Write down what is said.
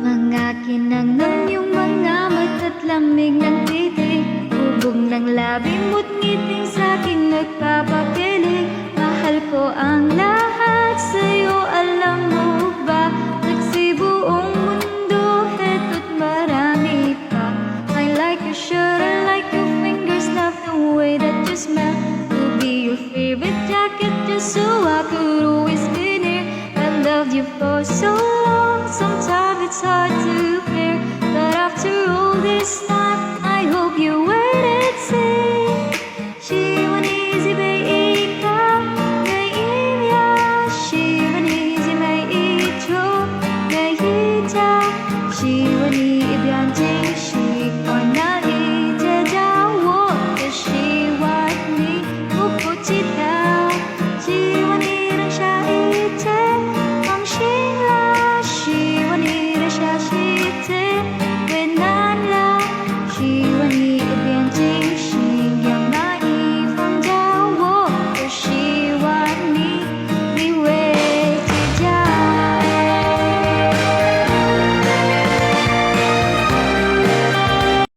Mga kinangam yung mga mata't lamig ng titig, hubog ng labi mo't ngiting sa'king nagpapakilig. Mahal ko ang lahat sa'yo, alam mo ba? Nagsibuong mundo, heto't marami pa. I like your shirt, I like your fingers, love the way that you smell. To be your favorite jacket just so I could always be near. I loved you for so long, sometimes it's hard to bear, but after all this time, I hope you wait and see. 시원이지 베이가 매일이야, 시원이지 매일초 매일자 시원